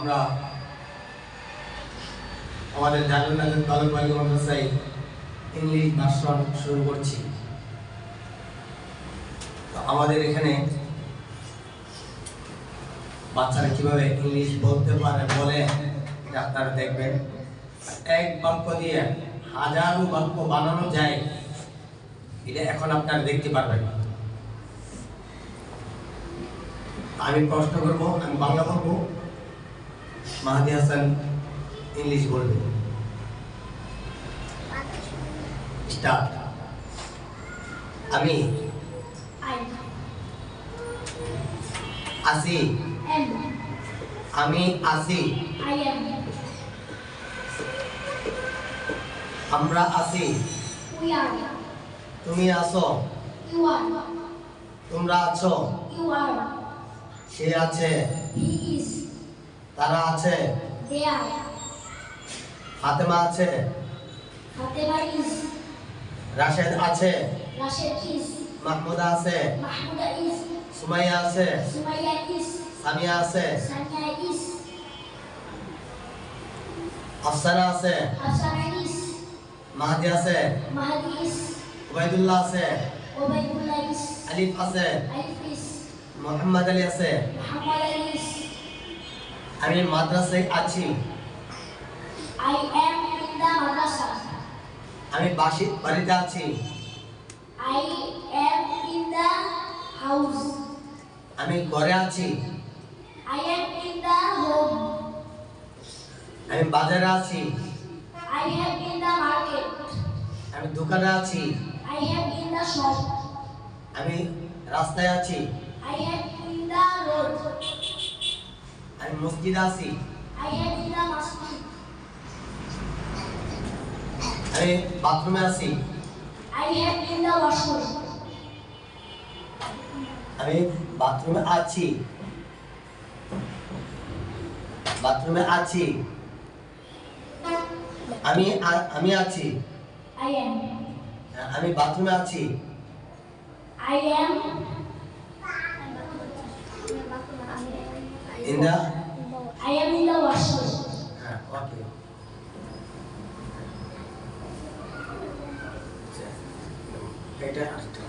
আমরা আমাদের দারুল নাজাত বালক বালিকা মাদ্রাসায় ইংলিশ ভার্সন শুরু করছি। তো আমাদের এখানে বাচ্চারা কিভাবে ইংলিশ বলতে পারে বলে এটা আপনারা দেখবেন। এক বাক্য দিয়ে হাজারো বাক্য বানানো যায়, এটা এখন আপনারা দেখতে পারবেন। আমি প্রশ্ন করব, আমি বাংলা বলবো, মাহাদি হাসান ইংলিশ বলবে। স্টার্ট। আমি আসি। আমি আসি। আমরা আসি। তুমি আসো। তোমরা আছো। সে আছে। তারা আছে। ফাতেমা আছে। রাশেদ আছে। মাহমুদা আছে। সুমাইয়া আছে। সামিয়া আছে। আফসানা আছে। মাহাদি আছে। উবাইদুল্লাহ আছে। আলিফ আছে। মোহাম্মদ আলী আছে। আমি মাদ্রাসায় আছি। আমি বাড়িতে আছি। আমি ঘরে আছি। আমি বাজারে আছি। আমি দোকানে আছি। আমি রাস্তায় আছি। আমি মসজিদে আছি। আমি বাথরুমে আছি। আমি বাথরুমে আছি। বাথরুমে আছি। আমি আছি। আমি বাথরুমে আছি। in the